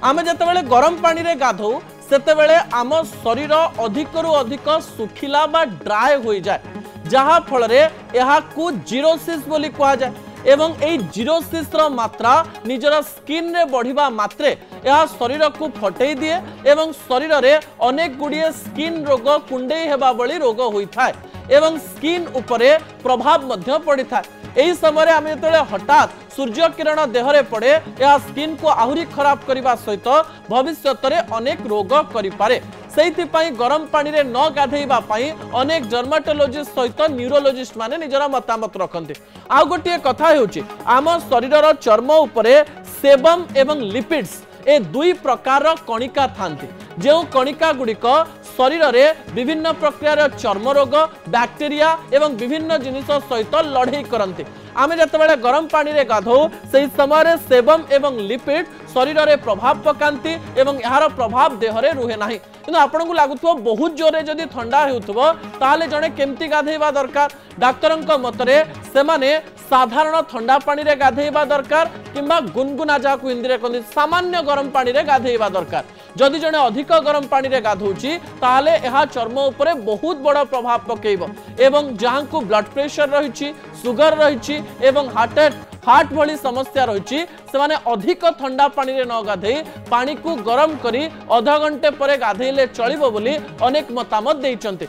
आमे जतबेले गरम पानी रे गाधो सेतेबेले आम शरीर अधिक रु अधिक सुखिला बा ड्राए हो जाए जहा फल रे यहा को जीरोसिस बोली कहा जाए एवं एई जीरोसिस रो मात्रा निजर स्किन रे बढ़िबा मात्रे यह शरीर को फटई दिए एवं शरीर रे अनेक गुड़िए स्किन रोग कुंडई हेबा बली रोग होइथाय एवं स्किन उपरे प्रभाव मध्य पड़िथाय। एही समय आम जो हठात सूर्य किरण देहरे पड़े यह स्किन को आहुरी खराब करने सहित भविष्य में अनेक रोग करें से गरम पानी रे न गाधेबा अनेक जर्माटोलोजिस्ट सहित न्यूरोलोजिस्ट माने निजर मतामत रखते। आ गोटे कथा होची आम शरीर चर्म उपरे सेबम एवं लिपिड्स ए दुई प्रकार कणिका थांती जो कणिका गुड़िक शरीर रे विभिन्न प्रक्रिया चर्म रोग बैक्टेरिया एवं विभिन्न जिनिस सहित लड़े करते। आम जिते गरम पानी रे गाधो से समय सेबम एवं लिपिड शरीर रे प्रभाव पकांती एवं यार प्रभाव देहरे रुहे ना कि आपन को लगुव बहुत जोरे जदि ठंडा होताले जड़े केमती गाधेबा दरकार डाक्तर मतरे से साधारण ठंडा पानी रे गाधेबा दरकार किंबा गुनगुना जहाँ हिंदी में कहते सामान्य गरम पानी रे गाधेबा दरकार। जदि जड़े अधिक गरम पानी रे गाधौची ताले यह चर्म उपरे बहुत बड़ प्रभाव पकेइबो एवं जहाँ को ब्लड प्रेशर रही सुगर रही एवं हार्ट भली समस्या रही से अधिक ठंडा पानी रे न गाधे पानी को गरम करी अध घंटे पर गाधेले चलिबो बोली अनेक मतामत देइचंते।